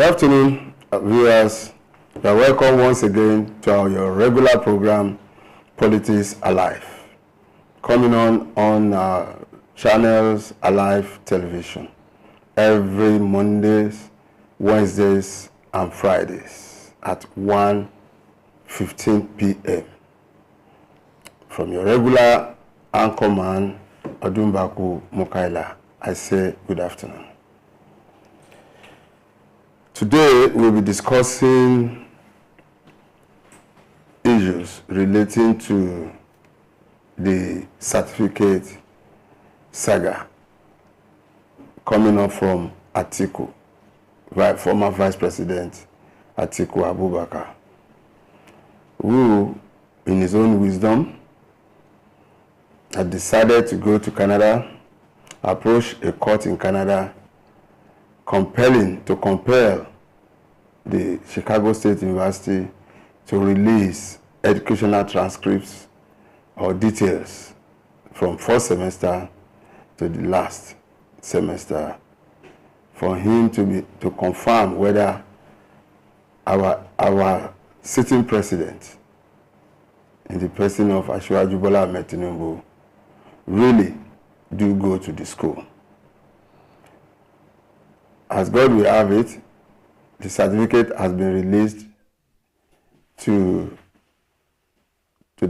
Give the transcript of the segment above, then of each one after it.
afternoon, viewers. You are welcome once again to your regular program, Politics Alive, coming on our channels Alive Television every Mondays, Wednesdays, and Fridays at 1:15 p.m. From your regular anchorman, Odumbaku Mukaila, I say good afternoon. Today, we'll be discussing issues relating to the certificate saga coming up from Atiku, former Vice President Atiku Abubakar, who, in his own wisdom, had decided to go to Canada, approach a court in Canada, compel the Chicago State University to release educational transcripts or details from first semester to the last semester for him to confirm whether our sitting president in the person of Asiwaju Bola Ahmed Tinubu really do go to the school. As God will have it, the certificate has been released to the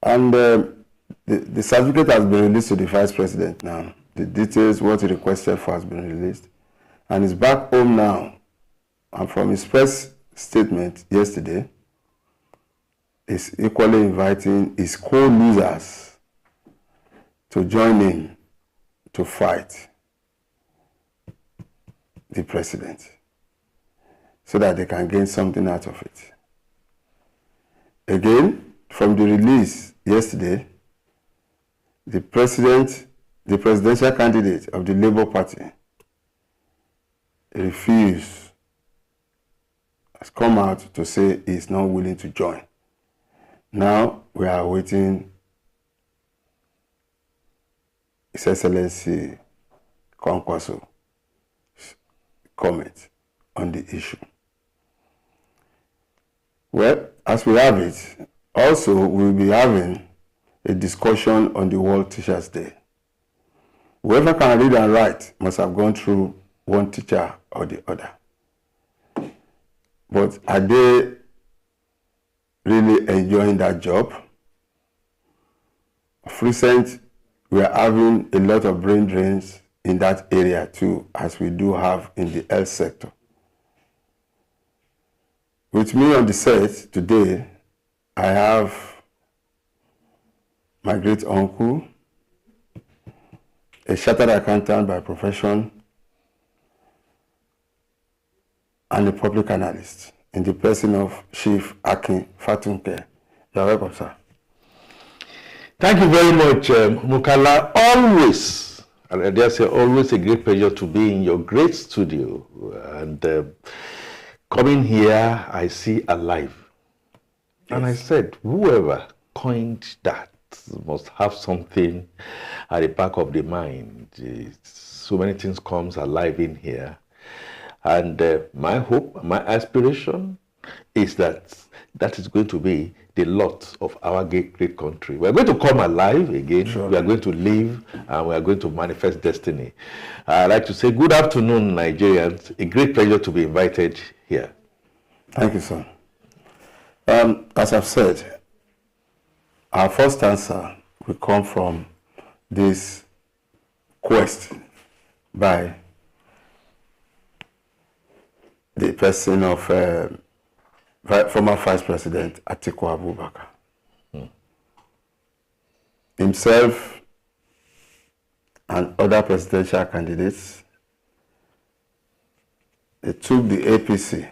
And the certificate has been released to the Vice President now. The details, what he requested for, has been released. And he's back home now. And from his press statement yesterday, he's equally inviting his co-losers to join in to fight the president so that they can gain something out of it. Again, from the release yesterday, the presidential candidate of the Labour Party has come out to say he is not willing to join. Now we are awaiting His Excellency Kwankwaso's comment on the issue. Well, as we have it, also we'll be having a discussion on the World Teachers' Day. Whoever can read and write must have gone through one teacher or the other. But are they really enjoying that job? Of recent, we are having a lot of brain drains in that area too, as we do have in the health sector. With me on the set today, I have my great uncle, a chartered accountant by profession, and a public analyst in the person of Chief Akin Fatunke. You are welcome, sir. Thank you very much, Mukala. Always, and I dare say always, a great pleasure to be in your great studio. And coming here, I see Alive. Yes. And I said, whoever coined that must have something at the back of the mind. So many things comes alive in here. And my hope, my aspiration is that is going to be the lot of our great country. We're going to come alive again. Sure. We are going to live and we are going to manifest destiny. I'd like to say good afternoon, Nigerians. A great pleasure to be invited here. Thank you, sir. As I've said, our first answer will come from this quest by the person of former Vice President Atiku Abubakar. Himself and other presidential candidates, they took the APC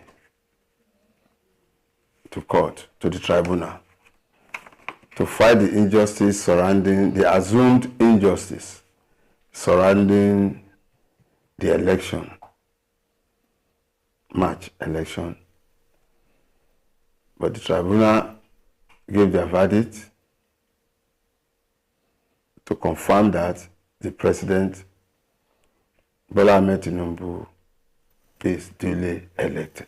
to court, to the tribunal, to fight the injustice surrounding, the assumed injustice surrounding the election, March election. But the tribunal gave their verdict to confirm that the president, Bola Ahmed Tinubu, is duly elected.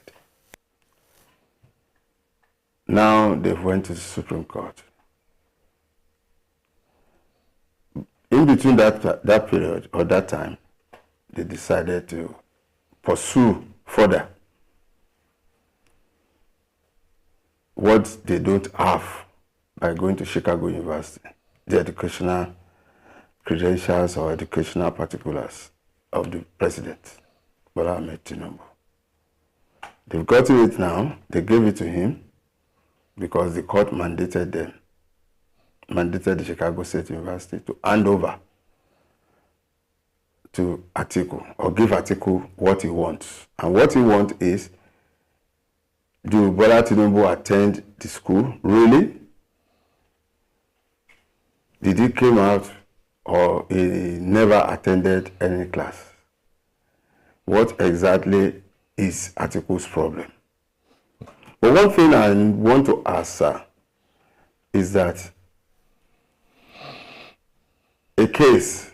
Now they've went to the Supreme Court. In between that period or that time, they decided to pursue further what they don't have by going to Chicago University, the educational credentials or educational particulars of the president, Bola Ahmed Tinubu. They've gotten it now. They gave it to him because the court mandated the Chicago State University to hand over to Atiku, or give Atiku what he wants. And what he wants is, do Bola Tinubu attend the school? Really? Did he come out or he never attended any class? What exactly is Atiku's problem? But one thing I want to ask, sir, is that a case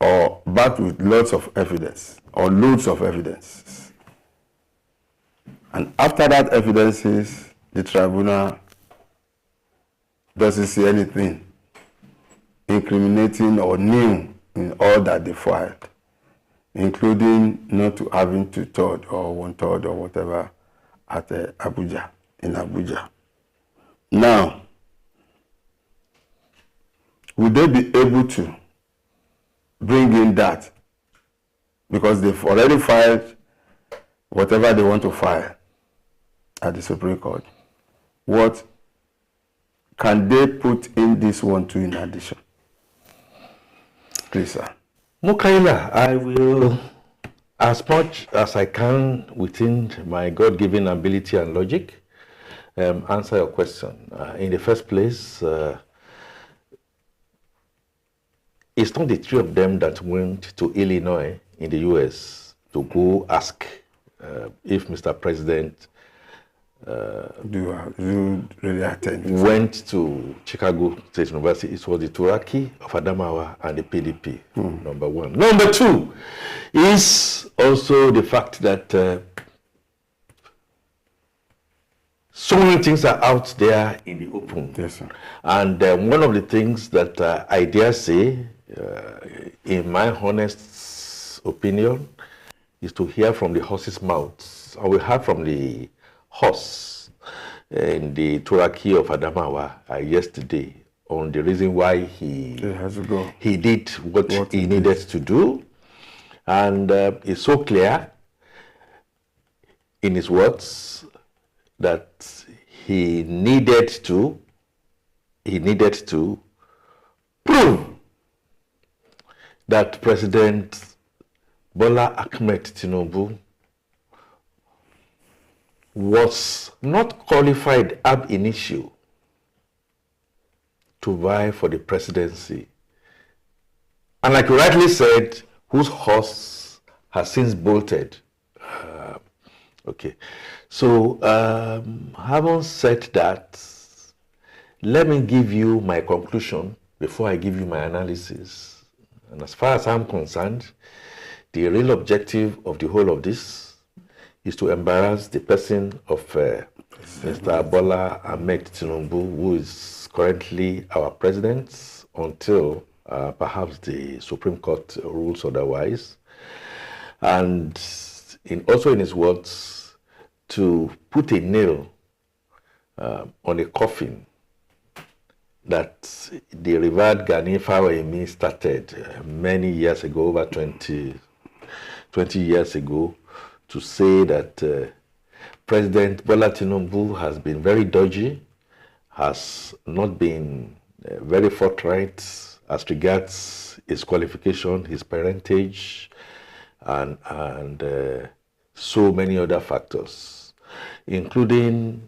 or backed with lots of evidence or loads of evidence, and after that evidences, the tribunal doesn't see anything incriminating or new in all that they filed, including not to having 2/3 or 1/3 or whatever at Abuja, in Abuja. Now, will they be able to bring in that? Because they've already filed whatever they want to file at the Supreme Court. What can they put in this one too in addition? Please, sir. Mukaila, I will, as much as I can within my God-given ability and logic, answer your question. In the first place, it's not the three of them that went to Illinois in the US to go ask if Mr. President Do you really attend? Went to Chicago State University. It was the Turaki of Adamawa and the PDP, number one. Number two is also the fact that so many things are out there in the open. Yes, sir. And one of the things that I dare say, in my honest opinion, is to hear from the horse's mouth. I will hear from the horse in the Turaki of Adamawa yesterday on the reason why he did what he needed to do. And it's so clear in his words that he needed to prove that President Bola Ahmed Tinubu was not qualified ab initio to vie for the presidency. And like you rightly said, whose horse has since bolted. Okay. So, having said that, let me give you my conclusion before I give you my analysis. And as far as I'm concerned, the real objective of the whole of this is to embarrass the person of Mr. Bola Ahmed Tinubu, who is currently our president until perhaps the Supreme Court rules otherwise. And also in his words, to put a nail on a coffin that the revered Gani Fawehinmi started many years ago, over 20 years ago, to say that President Bola Tinubu has been very dodgy, has not been very forthright as regards his qualification, his parentage, and so many other factors, including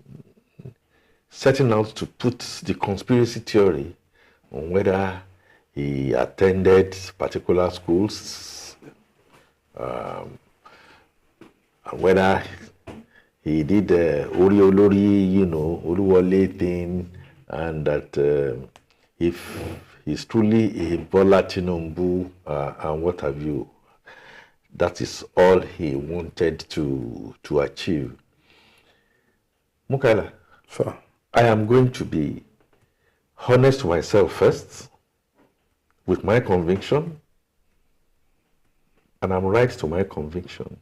setting out to put the conspiracy theory on whether he attended particular schools, and whether he did the Ori, Oluwole thing, and that if he's truly a Bola Tinubu and what have you, that is all he wanted to achieve. Mukaila, Sir. I am going to be honest to myself first, with my conviction, and I'm right to my conviction.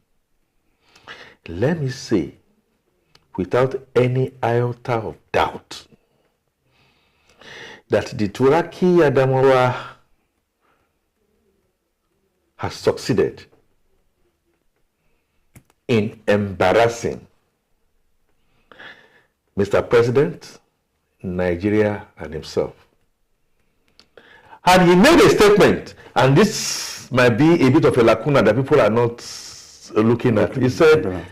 Let me say, without any iota of doubt, that the Turaki Adamawa has succeeded in embarrassing Mr. President, Nigeria, and himself. And he made a statement, and this might be a bit of a lacuna that people are not looking at. He said,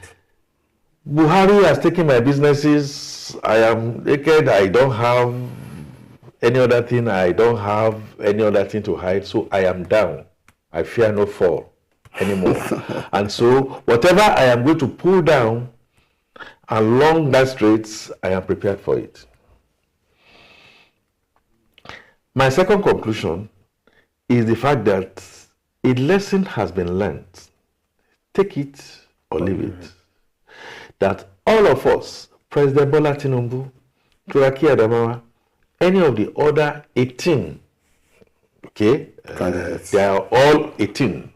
Buhari has taken my businesses, I am naked, I don't have any other thing, I don't have any other thing to hide, so I am down. I fear no fall anymore. And so whatever I am going to pull down along that strait, I am prepared for it. My second conclusion is the fact that a lesson has been learned. Take it or leave it. That all of us, President Bola Tinubu, Turaki Adamawa, any of the other 18, okay, they are all 18,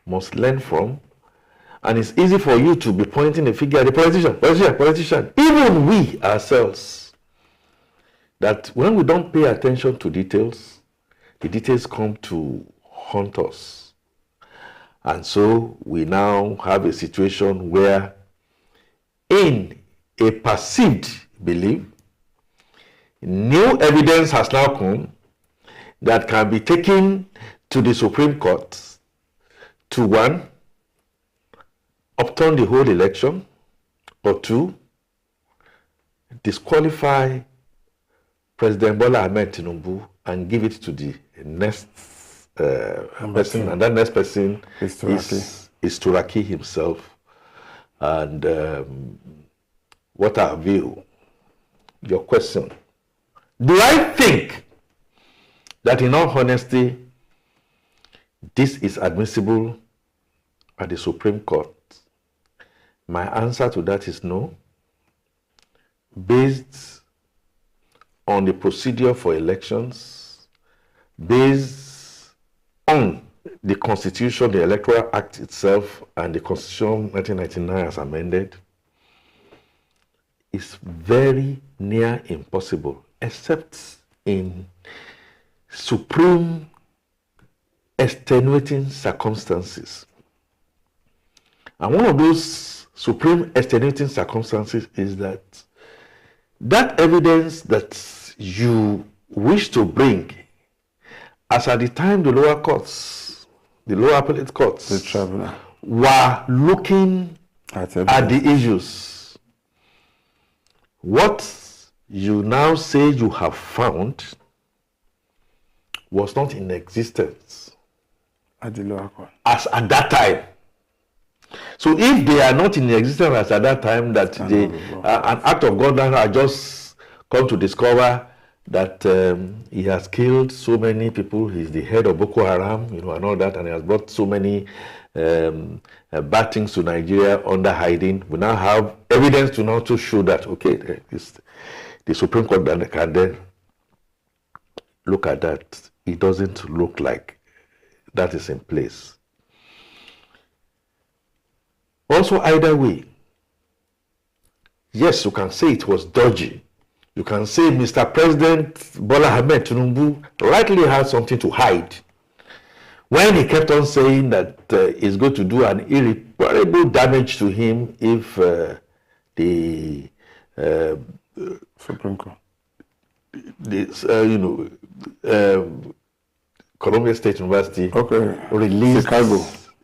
must learn from. And it's easy for you to be pointing a finger at the politician, even we ourselves, that when we don't pay attention to details, the details come to haunt us. And so we now have a situation where, in a perceived belief, new evidence has now come that can be taken to the Supreme Court to, one, upturn the whole election, or two, disqualify President Bola Ahmed Tinubu and give it to the next person, and that next person is Turaki himself. And what have you? Your question. Do I think that, in all honesty, this is admissible at the Supreme Court? My answer to that is no, based on the procedure for elections, based on the Constitution, the Electoral Act itself, and the Constitution 1999 as amended. It's very near impossible, except in supreme extenuating circumstances. And one of those supreme extenuating circumstances is that evidence that you wish to bring, as at the time the lower courts, the lower appellate courts, the tribunal, were looking at the issues, what you now say you have found was not in existence at the lower court as at that time. So if they are not in existence as at that time, that an act of God that had just come to discover that he has killed so many people, he's the head of Boko Haram, and all that, and he has brought so many bad things to Nigeria under hiding. We now have evidence to now to show that, okay, the Supreme Court can then look at that. It doesn't look like that is in place. Also, either way, yes, you can say it was dodgy. You can say Mr. President Bola Ahmed Tinubu rightly had something to hide when he kept on saying that it's going to do an irreparable damage to him if the Supreme Court, Columbia State University released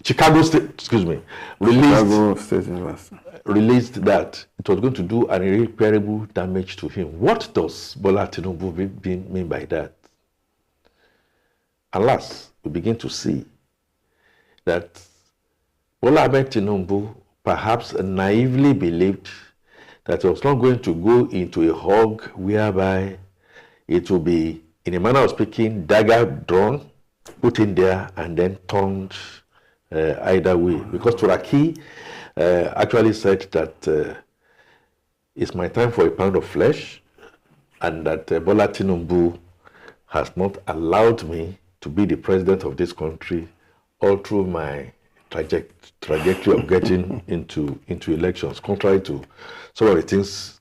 Chicago State, excuse me, Chicago State University released that it was going to do an irreparable damage to him. What does Bola Tinubu mean by that? Alas, we begin to see that Bola Ahmed Tinubu perhaps naively believed that it was not going to go into a hog whereby it will be, in a manner of speaking, dagger drawn, put in there, and then turned either way. Because Turaki actually said that it's my time for a pound of flesh, and that Bola Tinubu has not allowed me to be the president of this country all through my trajectory of getting into elections, contrary to some of the things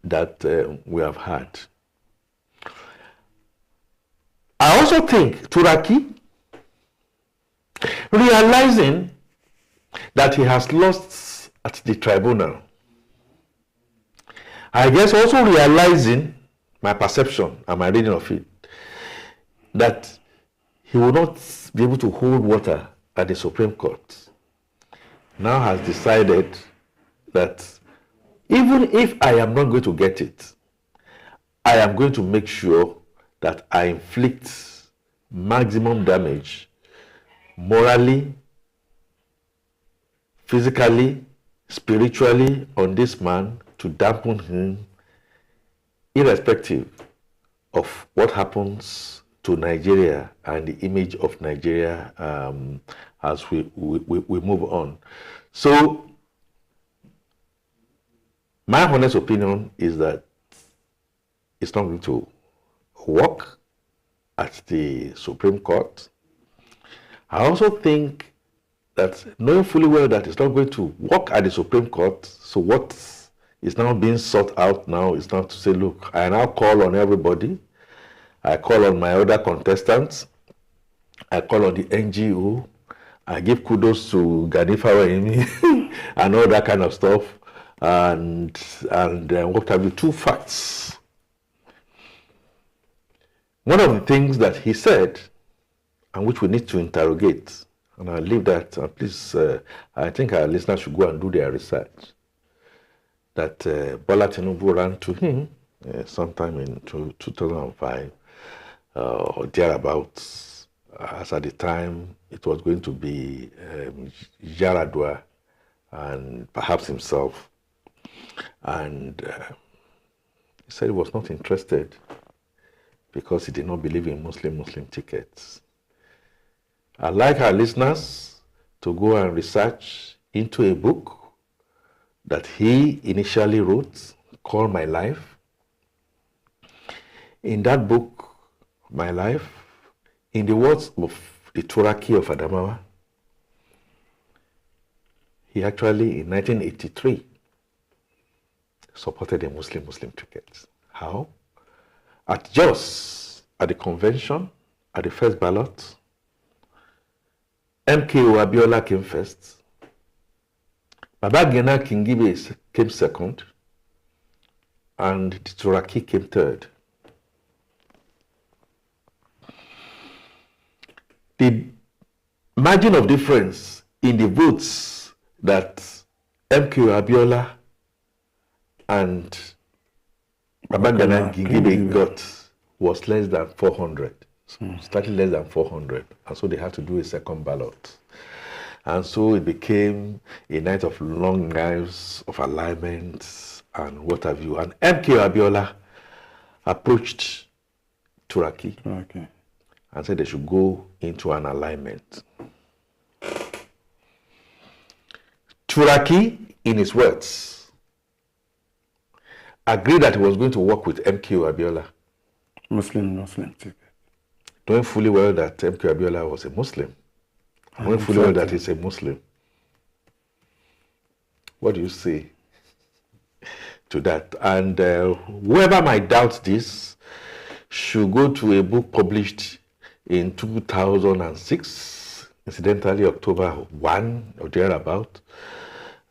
that we have had. I also think Turaki, realizing that he has lost at the tribunal, I guess also realizing, my perception and my reading of it, that he will not be able to hold water at the Supreme Court, now has decided that even if I am not going to get it, I am going to make sure that I inflict maximum damage morally, physically, spiritually on this man to dampen him, irrespective of what happens to Nigeria and the image of Nigeria as we move on. So, my honest opinion is that it's not going to work at the Supreme Court. I also think that, knowing fully well that it's not going to work at the Supreme Court, so what is now being sought out now is not to say, look, I now call on everybody, I call on my other contestants, I call on the NGO, I give kudos to Gani Fawehinmi and all that kind of stuff, and what have you. Two facts. One of the things that he said, and which we need to interrogate, and I'll leave that, please, I think our listeners should go and do their research, that Bola Tinubu ran to him sometime in 2005 or thereabouts, as at the time it was going to be Yaradua and perhaps himself, and he said he was not interested because he did not believe in Muslim tickets. I'd like our listeners to go and research into a book that he initially wrote called My Life. In that book, My Life, in the words of the Turaki of Adamawa, he actually, in 1983, supported a Muslim ticket. How? At Jos, at the convention, at the first ballot, MKO Abiola came first, Babagana Kingibe came second, and the Turaki came third. The margin of difference in the votes that MKO Abiola and Babagana Kingibe got was less than 400, slightly less than 400, and so they had to do a second ballot. And so it became a night of long knives, of alignments, and what have you. And MKO Abiola approached Turaki and said they should go into an alignment. Turaki, in his words, agreed that he was going to work with MKO Abiola. Muslim ticket. Knowing fully well that MKO Abiola was a Muslim. Knowing fully well that he's a Muslim. What do you say to that? And whoever might doubt this should go to a book published in 2006, incidentally October 1 or thereabout,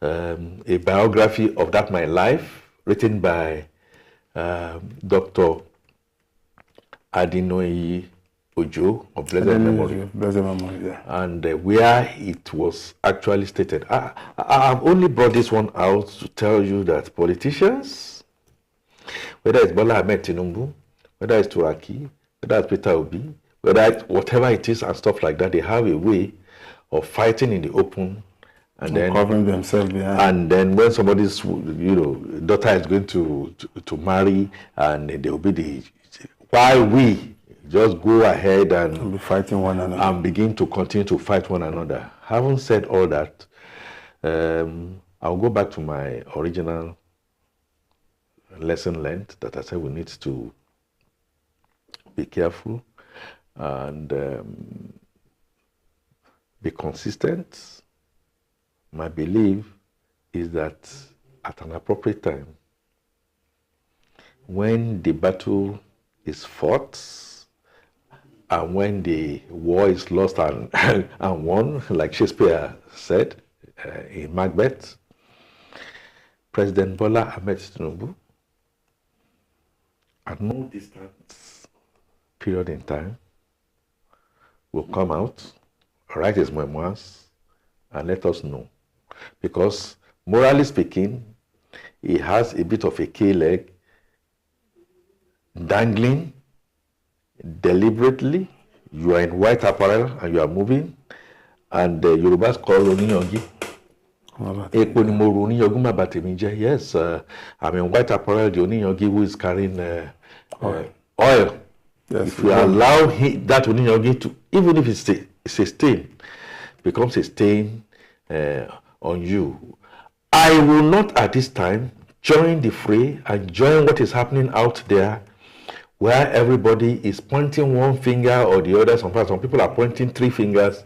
a biography of that my life written by Dr. Adinoyi Ojo of blessed memory. Blessed memory, yeah. And where it was actually stated. I've only brought this one out to tell you that politicians, whether it's Bola Ahmed Tinubu, whether it's Turaki, whether it's Peter Obi, whether it's whatever it is and stuff like that, they have a way of fighting in the open and then covering themselves behind. And then when somebody's daughter is going to marry, and they will be the, while we just go ahead and be fighting one another and begin to continue to fight one another. Having said all that, I'll go back to my original lesson learned, that I said we need to be careful and be consistent. My belief is that at an appropriate time, when the battle is fought and when the war is lost and, and won, like Shakespeare said in Macbeth, President Bola Ahmed Tinubu, at no distant period in time, will come out, write his memoirs, and let us know. Because morally speaking, he has a bit of a K-leg dangling deliberately. You are in white apparel and you are moving, and the Yorubas call Oniyongi. Yes, I'm in white apparel, the Oniyongi who is carrying oil. Yes, if you allow that Oniyongi to, even if it's a stain, becomes a stain on you. I will not at this time join the fray and join what is happening out there, where everybody is pointing one finger or the other. Some people are pointing 3 fingers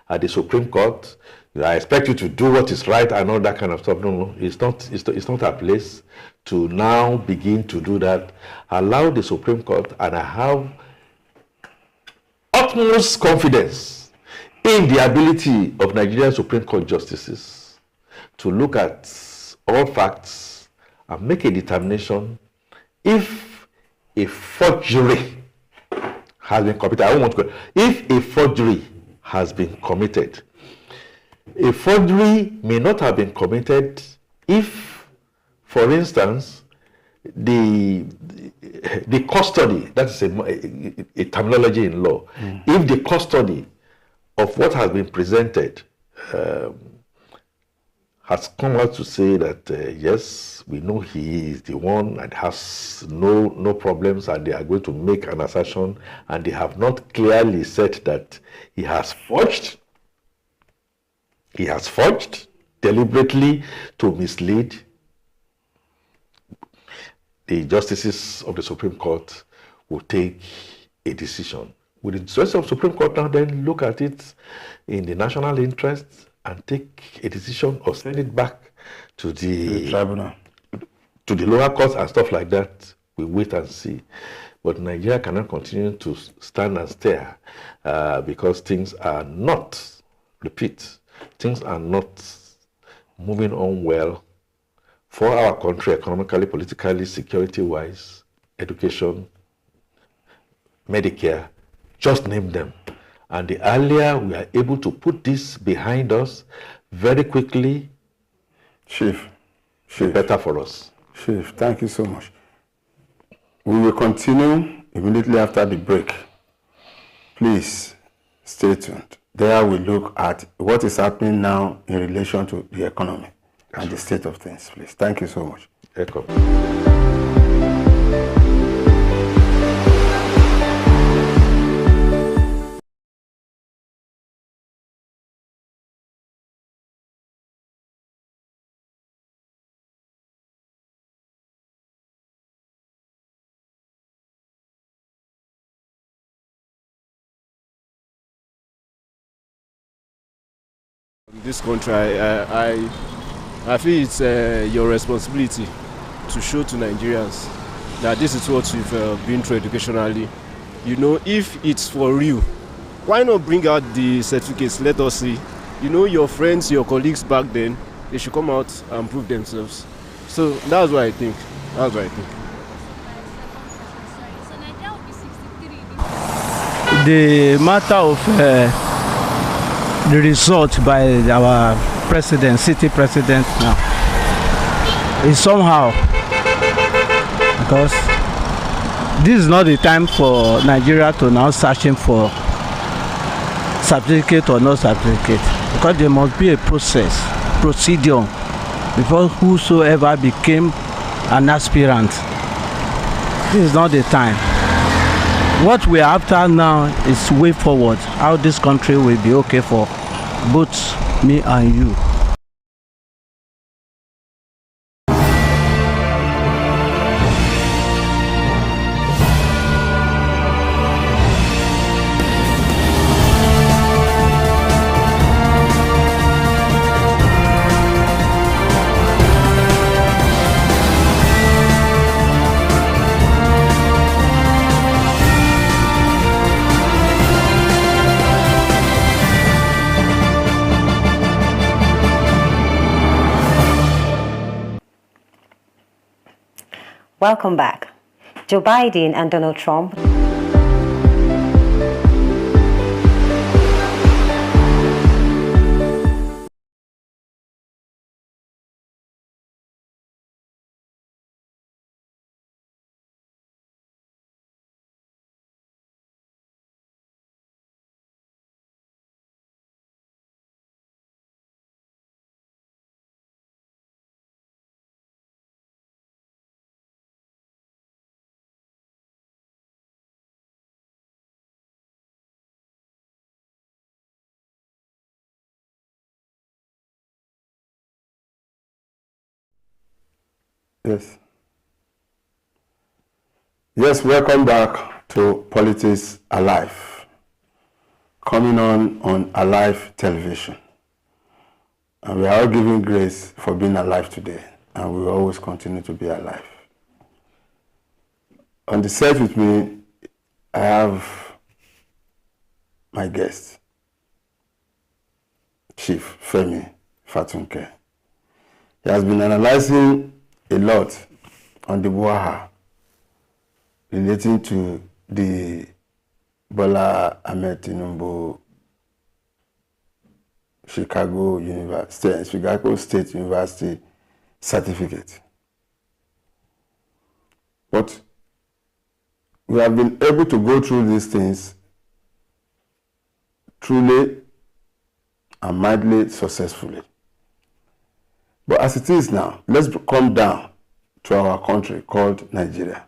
at the Supreme Court. I expect you to do what is right and all that kind of stuff. No, it's not a place to now begin to do that. Allow the Supreme Court, and I have utmost confidence in the ability of Nigerian Supreme Court justices to look at all facts and make a determination if a forgery has been committed. I don't want to. If a forgery has been committed, a forgery may not have been committed if, for instance, the custody, that is a terminology in law, if the custody of what has been presented has come out to say that yes, we know he is the one and has no problems, and they are going to make an assertion, and they have not clearly said that he has forged deliberately to mislead, the justices of the Supreme Court will take a decision. Will the justices of the Supreme Court now then look at it in the national interest and take a decision, or send it back to the tribunal, to the lower courts and stuff like that? We wait and see. But Nigeria cannot continue to stand and stare because things are not, things are not moving on well for our country, economically, politically, security-wise, education, Medicare, just name them. And the earlier we are able to put this behind us very quickly, Chief, the better for us. Chief, thank you so much. We will continue immediately after the break. Please stay tuned. There we look at what is happening now in relation to the economy and the state of things. Please, thank you so much. Welcome. This country, I feel it's your responsibility to show to Nigerians that this is what you've been through educationally, You know, if it's for real, why not bring out the certificates? Let us see. You know, your friends, your colleagues back then, they should come out and prove themselves. So that's what I think. That's what I think. The matter of the result by our president, city president now, is somehow, because this is not the time for Nigeria to now searching for certificate or no certificate, because there must be a procedure before whosoever became an aspirant. This is not the time. What we are after now is way forward, how this country will be okay for both me and you. Welcome back. Joe Biden and Donald Trump. Yes. Yes, welcome back to Politics Alive. Coming on Alive Television. And we are all giving grace for being alive today. And we will always continue to be alive. On the set with me, I have my guest, Chief Femi Fatunke. He has been analyzing a lot on the Buaha relating to the Bola Ahmed Tinubu Chicago State University certificate. But we have been able to go through these things truly and mildly successfully. But as it is now, let's come down to our country called Nigeria.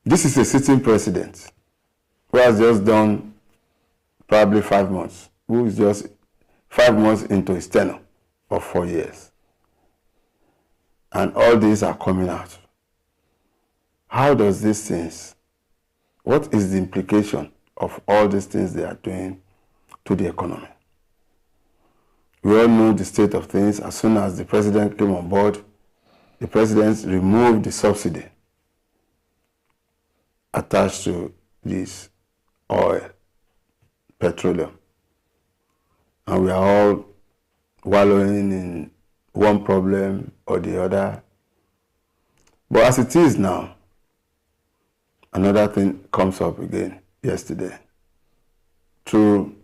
This is a sitting president who has just done probably 5 months, who is just 5 months into his tenure of 4 years. And all these are coming out. How does these things, what is the implication of all these things they are doing to the economy? We all know the state of things. As soon as the president came on board, the president removed the subsidy attached to this oil, petroleum. And we are all wallowing in one problem or the other. But as it is now, another thing comes up again yesterday through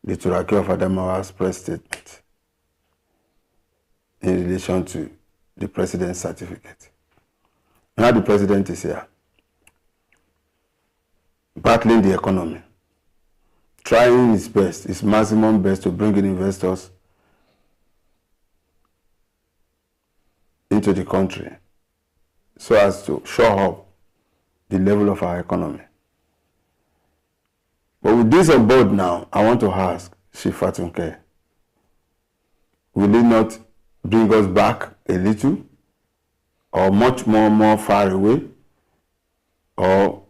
the Turaki of Adamawa's press statement in relation to the president's certificate. Now the president is here, battling the economy, trying his best, his maximum best to bring in investors into the country so as to shore up the level of our economy. But with this on board now, I want to ask Chief Fatunke, will it not bring us back a little or much more far away, or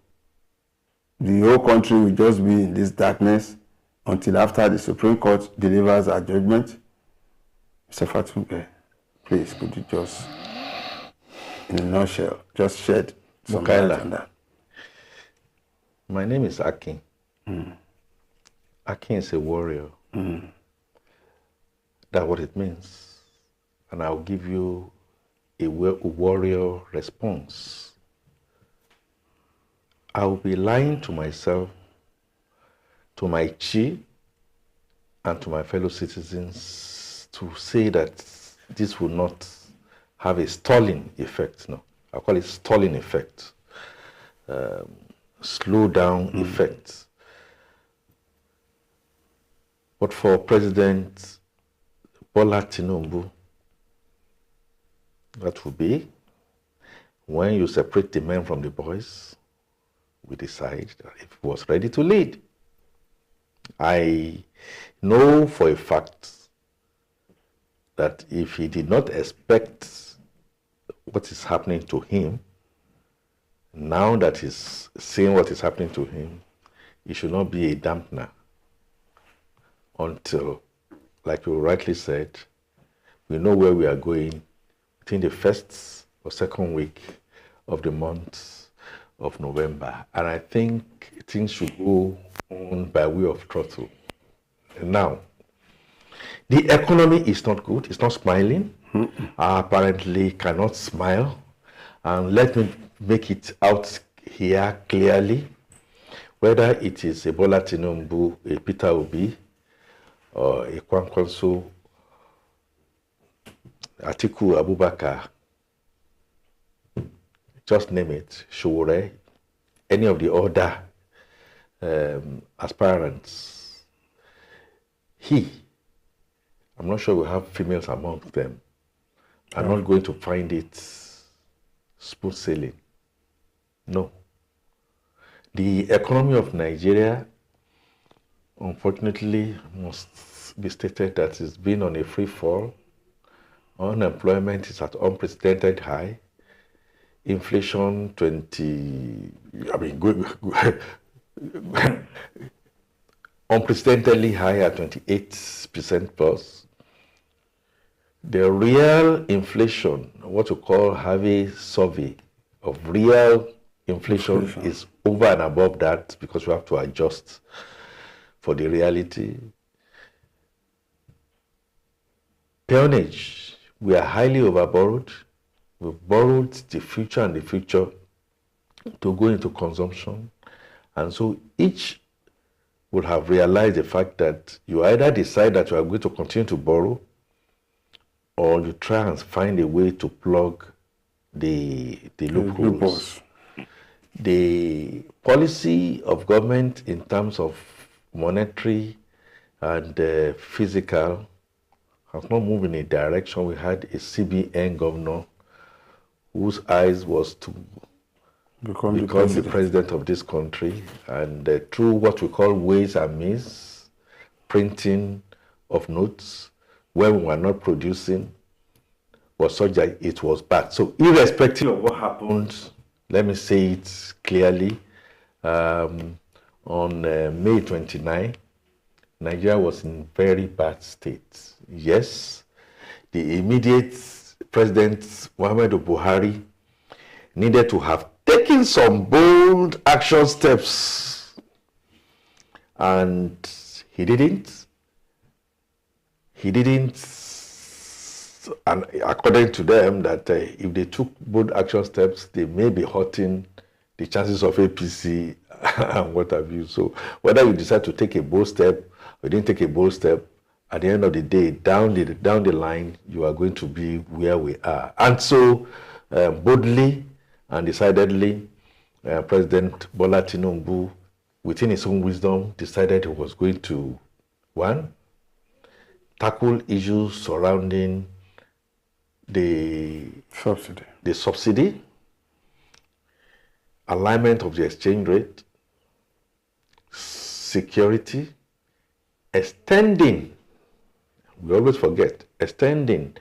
the whole country will just be in this darkness until after the Supreme Court delivers a judgment? Mr. Fatunke, please, could you just, in a nutshell, just shed some light on that? My name is Akin. Akin is a warrior. That's what it means. And I'll give you a warrior response. I'll be lying to myself, to my chi, and to my fellow citizens to say that this will not have a stalling effect. No, I call it stalling effect, slow down effect. But for President Bola Tinubu, that will be when you separate the men from the boys, we decide that if he was ready to lead. I know for a fact that if he did not expect what is happening to him, now that he's seeing what is happening to him, he should not be a dampener until, like you rightly said, we know where we are going within the first or second week of the month of November. And I think things should go on by way of throttle. Now, the economy is not good. It's not smiling. I apparently cannot smile. And let me make it out here clearly, whether it is a Bola Tinubu, a Peter Obi, or a Kwankwaso, Atiku Abubakar, just name it, Sowore, any of the other aspirants. I'm not sure we have females among them. I'm not going to find it smooth sailing. No. The economy of Nigeria, unfortunately, must be stated that it's been on a free fall. Unemployment is at unprecedented high. Inflation unprecedentedly high at 28% plus. The real inflation, what you call Harvey survey of real inflation is over and above that, because we have to adjust for the reality. Peonage, we are highly overborrowed. We've borrowed the future and the future to go into consumption. And so each would have realized the fact that you either decide that you are going to continue to borrow, or you try and find a way to plug the loopholes. The policy of government in terms of monetary and physical has not moved in a direction. We had a CBN governor whose eyes was to become the president of this country, and through what we call ways and means, printing of notes when we were not producing, was such that it was bad. So irrespective of what happened, let me say it clearly, on May 29, Nigeria was in very bad state. Yes, the immediate President Muhammadu Buhari needed to have taken some bold action steps, and he didn't. And according to them, that if they took bold action steps, they may be hurting the chances of APC and what have you. So whether you decide to take a bold step or you didn't take a bold step, at the end of the day, down the line, you are going to be where we are. And so boldly and decidedly, President Bola Tinubu, within his own wisdom, decided he was going to, one, tackle issues surrounding the subsidy, alignment of the exchange rate, security, extending, we always forget, extending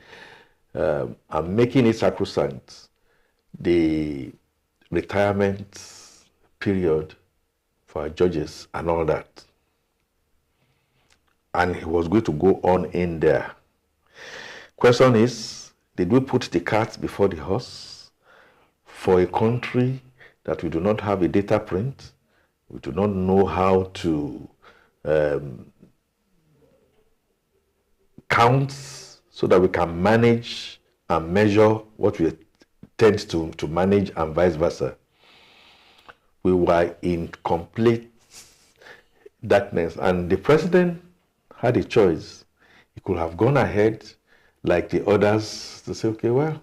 and making it sacrosanct the retirement period for our judges and all that. And he was going to go on in there. Question is, did we put the cart before the horse for a country that we do not have a data print, We do not know how to count so that we can manage and measure what we tend to manage and vice versa. We were in complete darkness, and the president had a choice. He could have gone ahead like the others to say, okay, well,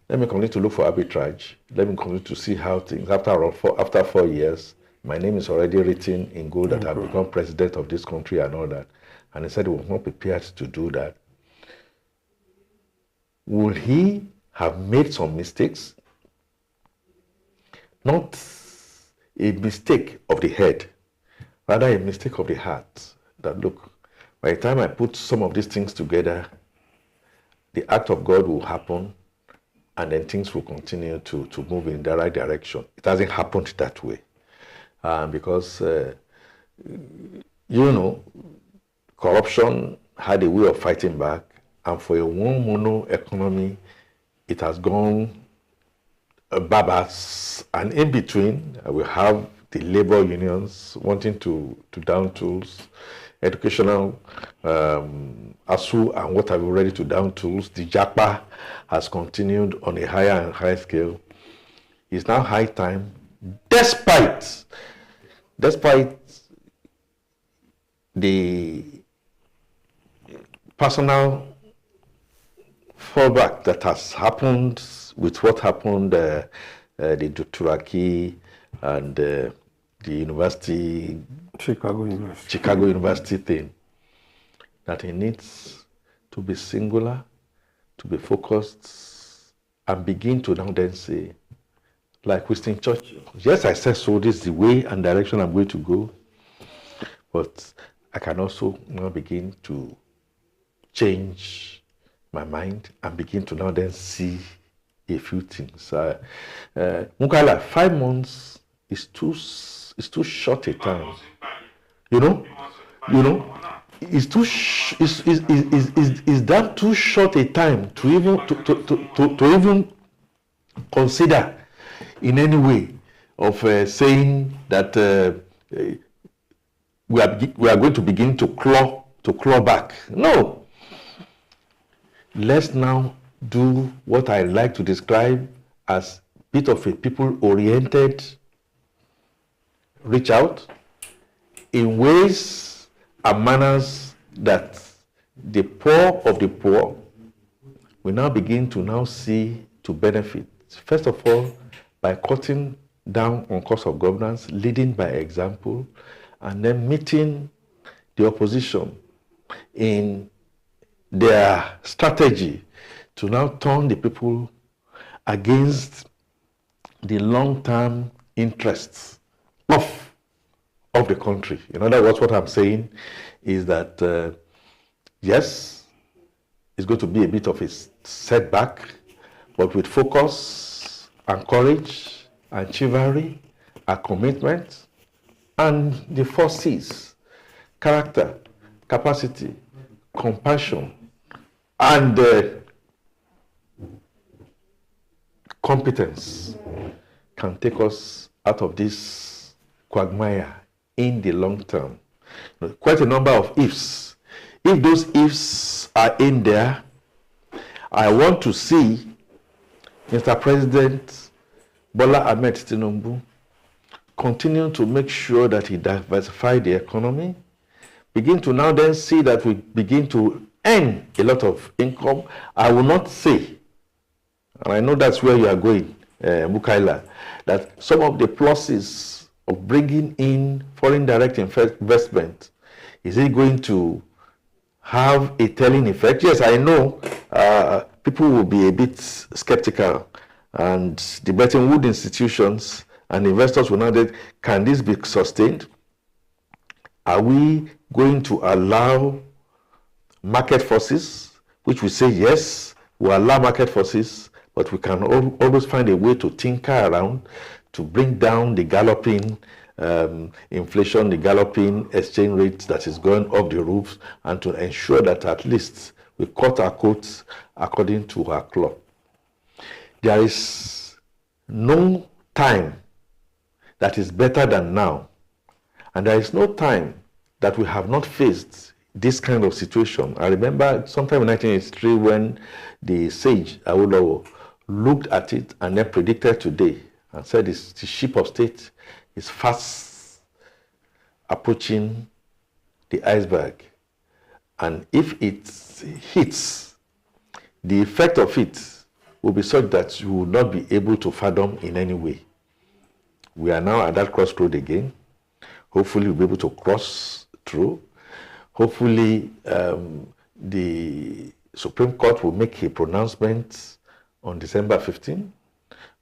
let me continue to look for arbitrage. Let me continue to see how things, after 4 years, my name is already written in gold that I've become president of this country and all that. And he said he was not prepared to do that. Would he have made some mistakes? Not a mistake of the head, rather a mistake of the heart. That look, by the time I put some of these things together, the act of God will happen, and then things will continue to move in the right direction. It hasn't happened that way. Because, corruption had a way of fighting back, and for a one mono economy, it has gone baba's, and in between, we have the labor unions wanting to down tools, educational ASU and what have you ready to down tools. The JAPA has continued on a higher and higher scale. It's now high time, despite the personal fallback that has happened with what happened, the Turaki and the university, Chicago University thing, that it needs to be singular, to be focused, and begin to now then say, like Winston Churchill, yes, I said so, this is the way and direction I'm going to go, but I can also now begin to change my mind and begin to now then see a few things. Mukala, 5 months is too short a time. Is that too short a time to even consider in any way of saying that we are going to begin to claw back? No. Let's now do what I like to describe as a bit of a people-oriented reach out in ways and manners that the poor of the poor will now begin to now see to benefit. First of all, by cutting down on cost of governance, leading by example, and then meeting the opposition in their strategy to now turn the people against the long-term interests of the country. In other words, what I'm saying is that, yes, it's going to be a bit of a setback, but with focus and courage and chivalry and commitment and the 4 C's, character, capacity, compassion, and competence can take us out of this quagmire in the long term. Quite a number of ifs. If those ifs are in there, I want to see Mr. President Bola Ahmed Tinubu continue to make sure that he diversifies the economy, begin to now then see that we begin to earn a lot of income. I will not say, and I know that's where you are going, Mukaila, that some of the pluses of bringing in foreign direct investment, is it going to have a telling effect? Yes, I know people will be a bit skeptical, and the Bretton Woods institutions and investors will now say, can this be sustained? Are we going to allow market forces, which we say yes, we allow market forces, but we can always find a way to tinker around to bring down the galloping inflation, the galloping exchange rates that is going off the roofs, and to ensure that at least we cut our coats according to our cloth. There is no time that is better than now And there is no time that we have not faced this kind of situation. I remember sometime in 1983 when the sage Awolowo looked at it and then predicted today and said the ship of state is fast approaching the iceberg. And if it hits, the effect of it will be such that you will not be able to fathom in any way. We are now at that crossroad again. Hopefully we'll be able to cross through. Hopefully the Supreme Court will make a pronouncement on December 15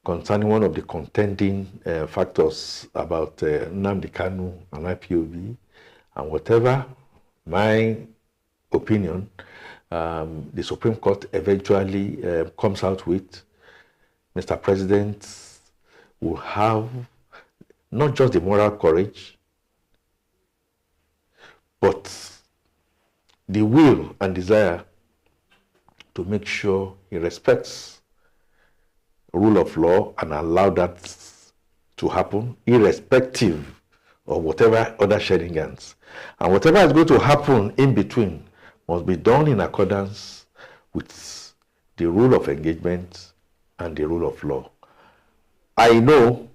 concerning one of the contending factors about Nnamdi Kanu and IPOB, and whatever my opinion the Supreme Court eventually comes out with, Mr. President will have not just the moral courage, but the will and desire to make sure he respects rule of law and allow that to happen, irrespective of whatever other shenanigans. And whatever is going to happen in between must be done in accordance with the rule of engagement and the rule of law. I know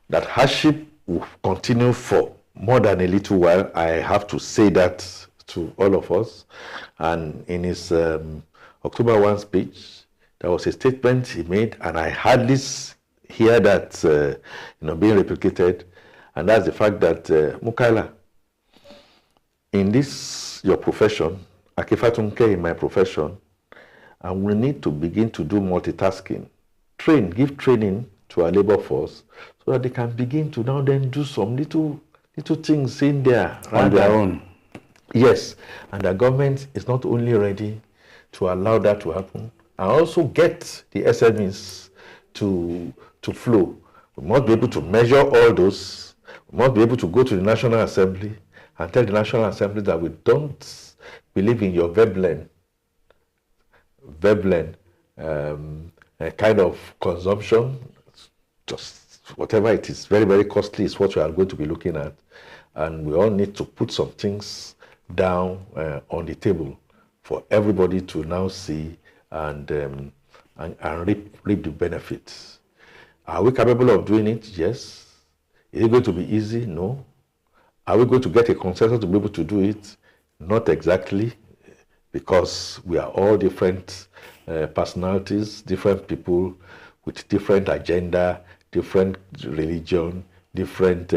that hardship will continue for more than a little while. I have to say that to all of us. And in his October 1 speech, there was a statement he made, and I hardly hear that being replicated, and that's the fact that Mukaila, in this your profession, Akifatunke in my profession, and we need to begin to do multitasking. Give training to our labor force so that they can begin to now then do some little things in there on their own. Yes, and the government is not only ready to allow that to happen, and also get the SMEs to flow. We must be able to measure all those. We must be able to go to the National Assembly and tell the National Assembly that we don't believe in your Veblen kind of consumption. Just whatever it is, very, very costly is what we are going to be looking at. And we all need to put some things down on the table for everybody to now see and reap the benefits. Are we capable of doing it? Yes. Is it going to be easy? No. Are we going to get a consensus to be able to do it? Not exactly, because we are all different personalities, different people with different agenda, different religion, different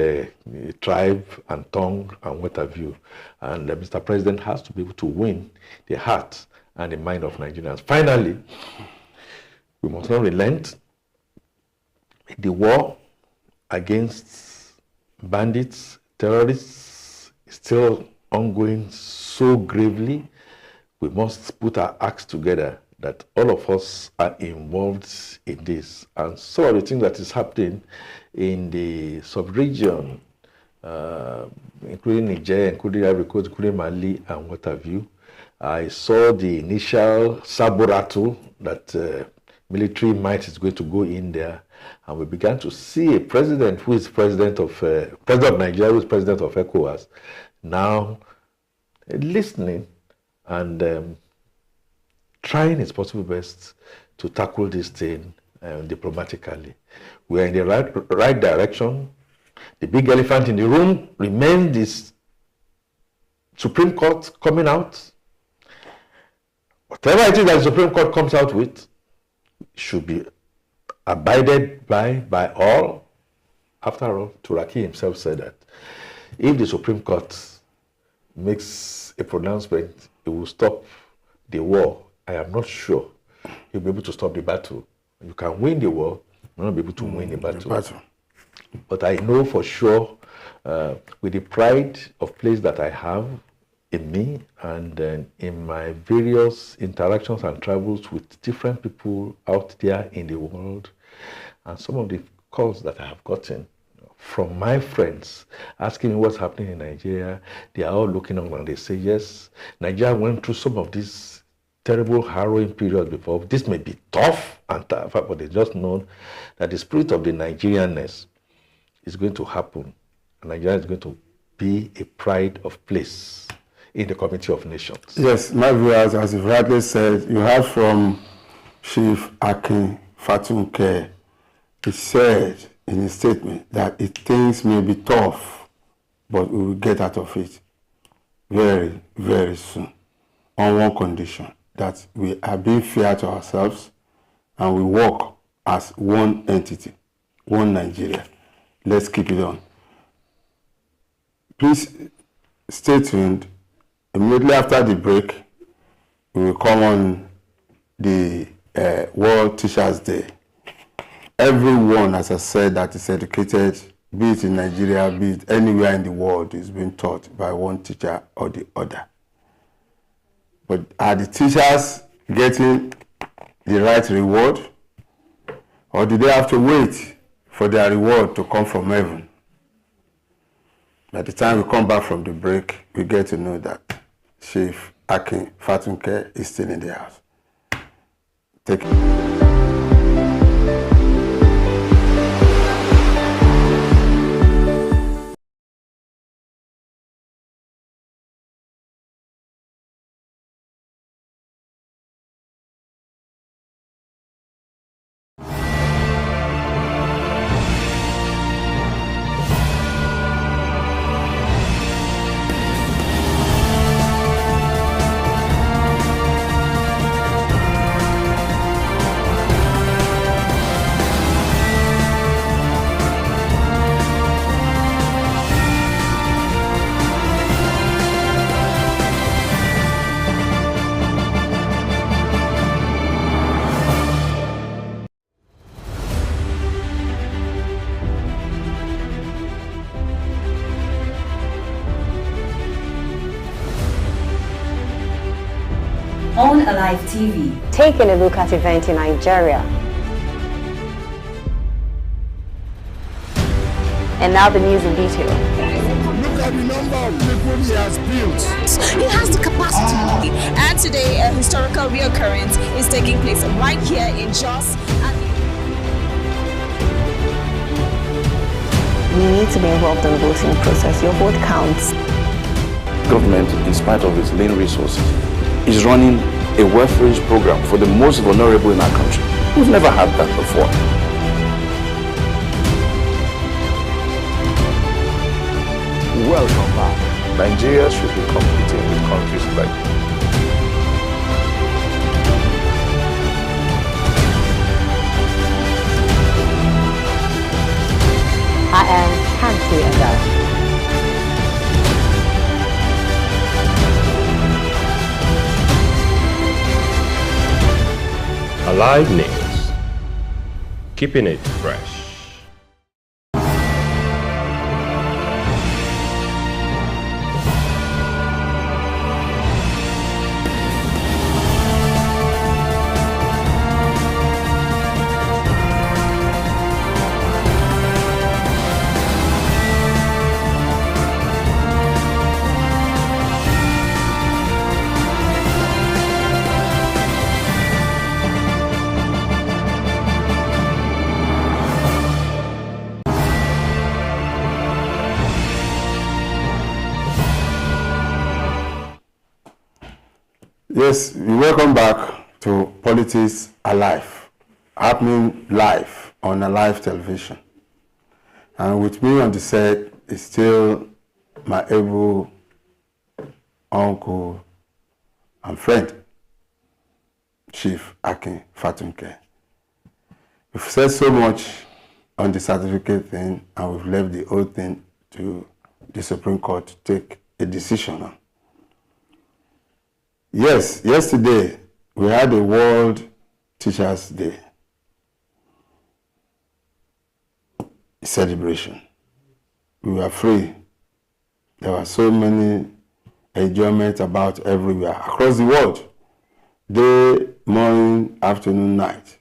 tribe and tongue and what have you. And Mr. President has to be able to win the heart and the mind of Nigerians. Finally, we must not relent. The war against bandits, terrorists is still ongoing so gravely. We must put our acts together that all of us are involved in this. And some of the things that is happening in the sub-region, including Niger, including Ivory Coast, including Mali, and what have you. I saw the initial saborato that military might is going to go in there, and we began to see a president who is president of Nigeria, who is president of ECOWAS, now listening and trying his possible best to tackle this thing diplomatically. We are in the right direction. The big elephant in the room remains this Supreme Court coming out. Whatever it is that the Supreme Court comes out with should be abided by all. After all, Turaki himself said that if the Supreme Court makes a pronouncement, it will stop the war. I am not sure you'll be able to stop the battle. You can win the war, you'll not be able to win the battle. But I know for sure, with the pride of place that I have in me and in my various interactions and travels with different people out there in the world, and some of the calls that I have gotten from my friends asking me what's happening in Nigeria, they are all looking on and they say, yes, Nigeria went through some of these terrible, harrowing periods before. This may be tough and tough, but they just know that the spirit of the Nigerianness is going to happen. And Nigeria is going to be a pride of place in the Committee of Nations? Yes, my viewers, as you've rightly said, you heard from Chief Akin Fatunke. He said in his statement that things may be tough, but we will get out of it very, very soon, on one condition, that we are being fair to ourselves and we work as one entity, one Nigeria. Let's keep it on. Please stay tuned. Immediately after the break, we will come on the World Teachers' Day. Everyone, as I said, that is educated, be it in Nigeria, be it anywhere in the world, is being taught by one teacher or the other. But are the teachers getting the right reward? Or do they have to wait for their reward to come from heaven? By the time we come back from the break, we get to know that Chief Akin Fatunke is still in the house. Take it. On Alive TV, taking a look at events in Nigeria. And now the news in detail. Look at the number of people he has built. He has the capacity. And today, a historical reoccurrence is taking place right here in Jos. You need to be involved in the voting process. Your vote counts. Government, in spite of its lean resources, is running a welfare program for the most vulnerable in our country. We've never had that before. Welcome back. Nigeria should be competing with countries like I am Shanti Aga. Alive News, keeping it fresh. Yes, welcome back to Politics Alive, happening live on Alive Television. And with me on the set is still my able uncle and friend, Chief Akin Fatunke. We've said so much on the certificate thing, and we've left the whole thing to the Supreme Court to take a decision on. Yes, yesterday we had a World Teachers' Day celebration. We were free. There were so many enjoyment about everywhere, across the world, day, morning, afternoon, night.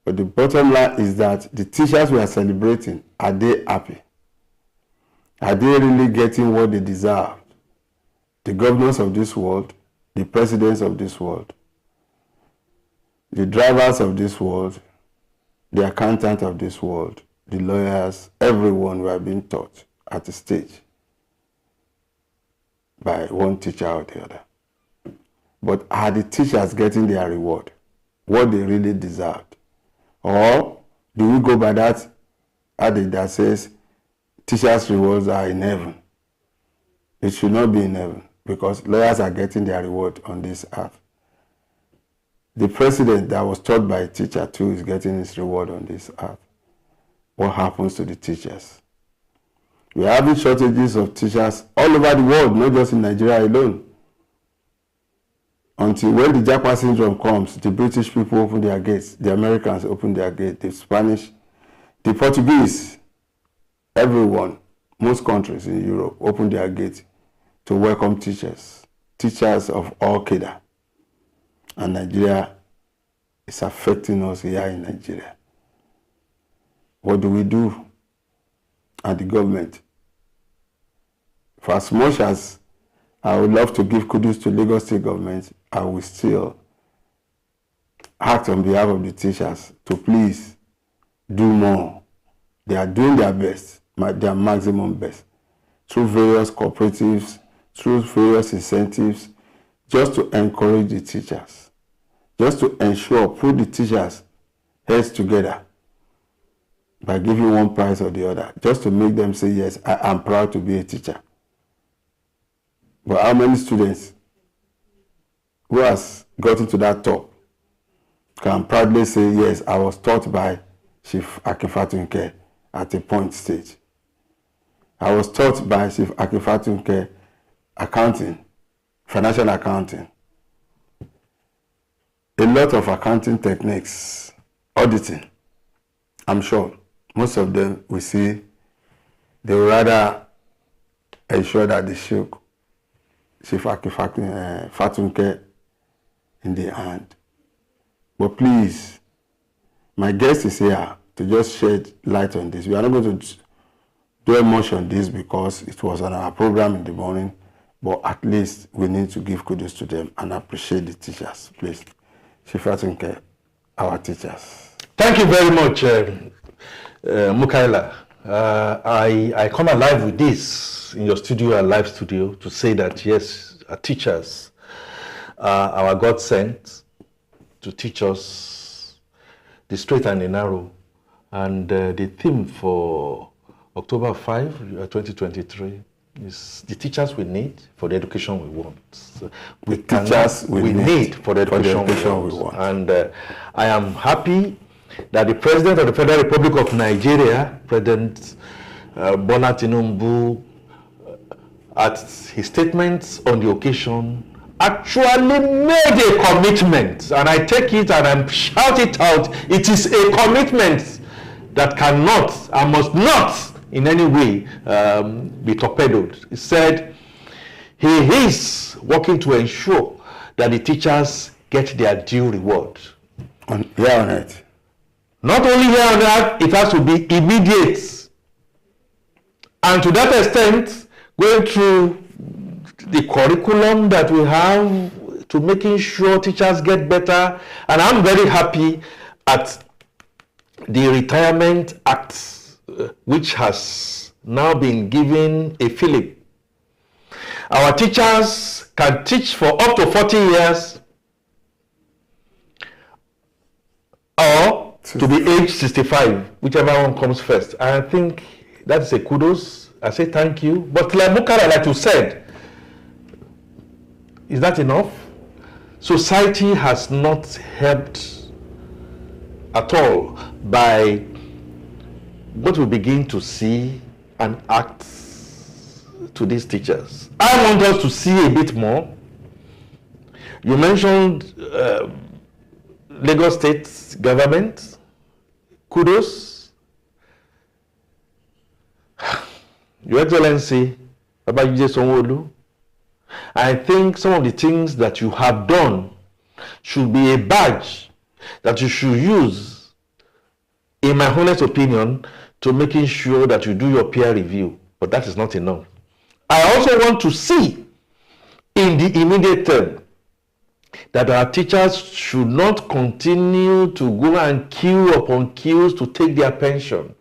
But the bottom line is that the teachers we are celebrating, are they happy? Are they really getting what they deserve? The governors of this world, the presidents of this world, the drivers of this world, the accountants of this world, the lawyers, everyone were being taught. at the stage by one teacher or the other. But are the teachers getting their reward, what they really deserved? Or do we go by that adage that says teachers' rewards are in heaven? It should not be in heaven, because lawyers are getting their reward on this earth. The president that was taught by a teacher too is getting his reward on this earth. What happens to the teachers? We are having shortages of teachers all over the world, not just in Nigeria alone. Until when the Japa syndrome comes, the British people open their gates, the Americans open their gates, the Spanish, the Portuguese, everyone, most countries in Europe open their gates to welcome teachers of all cadre. And Nigeria is affecting us here in Nigeria. What do we do at the government? For as much as I would love to give kudos to Lagos State government, I will still act on behalf of the teachers to please do more. They are doing their best, their maximum best, through various cooperatives, through various incentives, just to encourage the teachers, just to ensure, put the teachers' heads together by giving one prize or the other, just to make them say, yes, I am proud to be a teacher. But how many students who has gotten to that top can proudly say, yes, I was taught by Chief Akinfatunke at a point stage. I was taught by Chief Akinfatunke accounting, financial accounting. A lot of accounting techniques, auditing, I'm sure most of them we see, they would rather ensure that they shook Chief Akinfatunke in the hand. But please, my guest is here to just shed light on this. We are not going to dwell much on this because it was on our program in the morning, but at least we need to give kudos to them and appreciate the teachers. Please, Chief Akinfatunke, our teachers. Thank you very much, Mukaila. I come alive with this in your studio, a live studio, to say that yes, our teachers are our God sent to teach us the straight and the narrow. And the theme for October 5, 2023 is the teachers we need for the education we want. So we need for the education we want. And I am happy that the President of the Federal Republic of Nigeria, President Bola Tinubu, at his statements on the occasion, actually made a commitment, and I take it and I shout it out. It is a commitment that cannot and must not in any way be torpedoed. He said he is working to ensure that the teachers get their due reward. Here on earth. Not only here on earth, it has to be immediate. And to that extent, going through the curriculum that we have to making sure teachers get better. And I'm very happy at the Retirement Act, which has now been given a fillip. Our teachers can teach for up to 40 years or to be age 65, whichever one comes first. I think that's a kudos. I say thank you. But like Mukaila, like you said, is that enough? Society has not helped at all by what we begin to see and act to these teachers. I want us to see a bit more. You mentioned Lagos State government. Kudos. Your Excellency, Babajide Sanwo-Olu, I think some of the things that you have done should be a badge that you should use, in my honest opinion, to making sure that you do your peer review. But that is not enough. I also want to see in the immediate term that our teachers should not continue to go and queue upon queues to take their pension.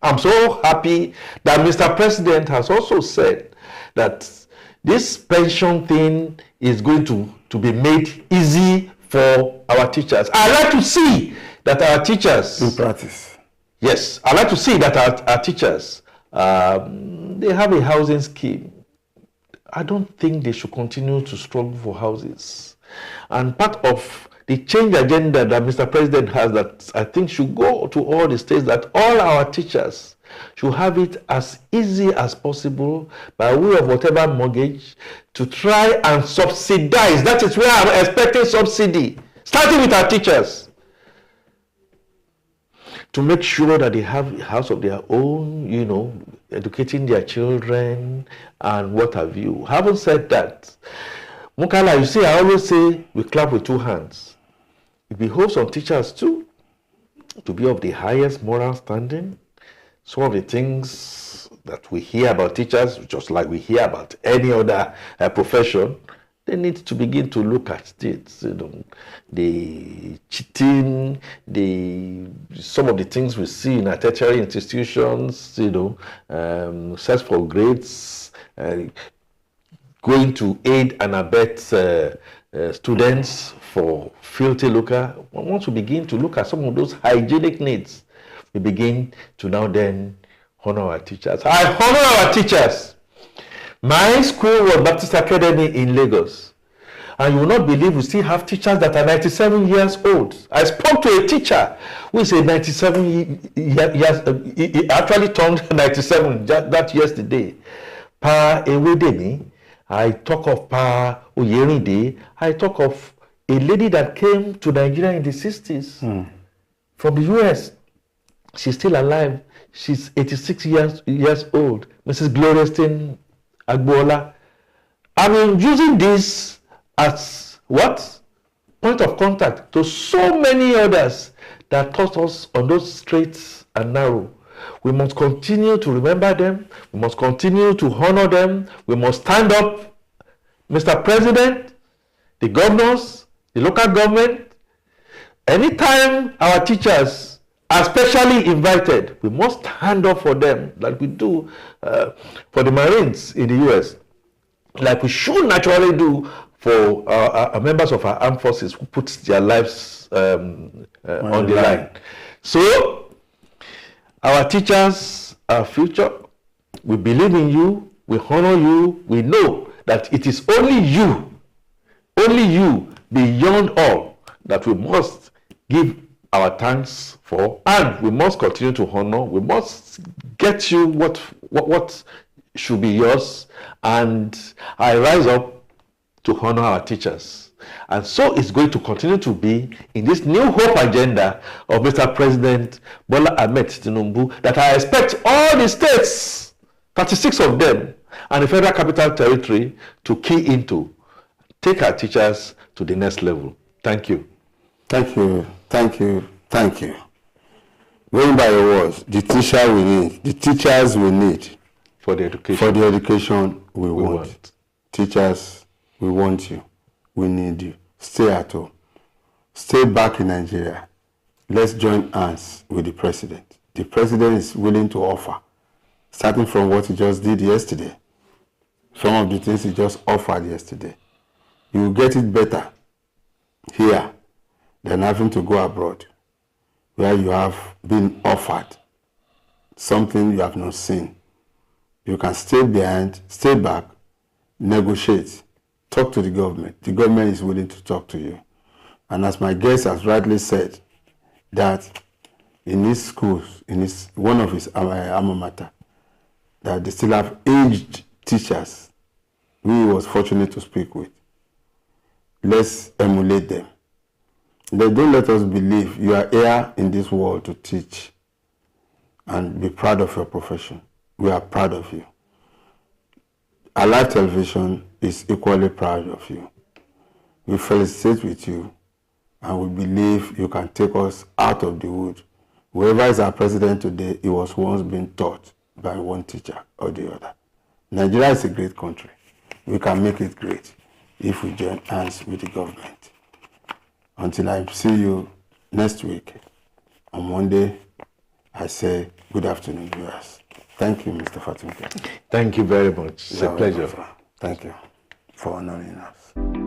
I'm so happy that Mr. President has also said that this pension thing is going to be made easy for our teachers. I like to see that our teachers... In practice. Yes, I like to see that our teachers, they have a housing scheme. I don't think they should continue to struggle for houses. And part of the change agenda that Mr. President has, that I think should go to all the states, that all our teachers should have it as easy as possible by way of whatever mortgage to try and subsidize. That is where I'm expecting subsidy, starting with our teachers, to make sure that they have a house of their own, you know, educating their children and what have you. Having said that, Mukala, you see, I always say we clap with two hands. It behoves on teachers too to be of the highest moral standing. Some of the things that we hear about teachers, just like we hear about any other profession, they need to begin to look at it. You know, the cheating, some of the things we see in our tertiary institutions, you know, search for grades, going to aid and abet students for filthy lucre. Once we begin to look at some of those hygienic needs, we begin to now then honor our teachers. I honor our teachers. My school was Baptist Academy in Lagos. And you will not believe we still have teachers that are 97 years old. I spoke to a teacher who is a 97 years, he actually turned 97 that yesterday. Pa Ewedemi, I talk of Pa Oyerinde, I talk of a lady that came to Nigeria in the 60s from the US. She's still alive. She's 86 years old. Mrs. Glorestein Agbola. I mean, using this as what? Point of contact to so many others that taught us on those straight and narrow. We must continue to remember them. We must continue to honor them. We must stand up. Mr. President, the governors, the local government, anytime our teachers are specially invited, we must stand up for them like we do for the Marines in the US, like we should naturally do for our members of our armed forces who put their lives on the line. So, our teachers, our future, we believe in you, we honor you, we know that it is only you, beyond all, that we must give our thanks for, and we must continue to honor. We must get you what should be yours, and I rise up to honor our teachers. And so it's going to continue to be in this new hope agenda of Mr. President Bola Ahmed Tinubu that I expect all the states, 36 of them, and the Federal Capital Territory to key into, take our teachers to the next level. Thank you. Thank you. Thank you. Thank you. Going by your words, the teacher we need, the teachers we need for the education. For the education we want. Teachers, we want you. We need you. Stay at home. Stay back in Nigeria. Let's join hands with the president. The president is willing to offer, starting from what he just did yesterday. Some of the things he just offered yesterday. You will get it better here than having to go abroad, where you have been offered something you have not seen. You can stay behind, stay back, negotiate, talk to the government. The government is willing to talk to you. And as my guest has rightly said, that in his schools, in one of his alma mater, that they still have aged teachers who he was fortunate to speak with. Let's emulate them. Don't let us believe you are here in this world to teach and be proud of your profession. We are proud of you. Alive Television is equally proud of you. We felicitate with you, and we believe you can take us out of the wood. Whoever is our president today, he was once being taught by one teacher or the other. Nigeria is a great country. We can make it great if we join hands with the government. Until I see you next week, on Monday, I say good afternoon, viewers. Thank you, Mr. Fatunke. Thank you very much. It's a pleasure. Thank you for honoring us.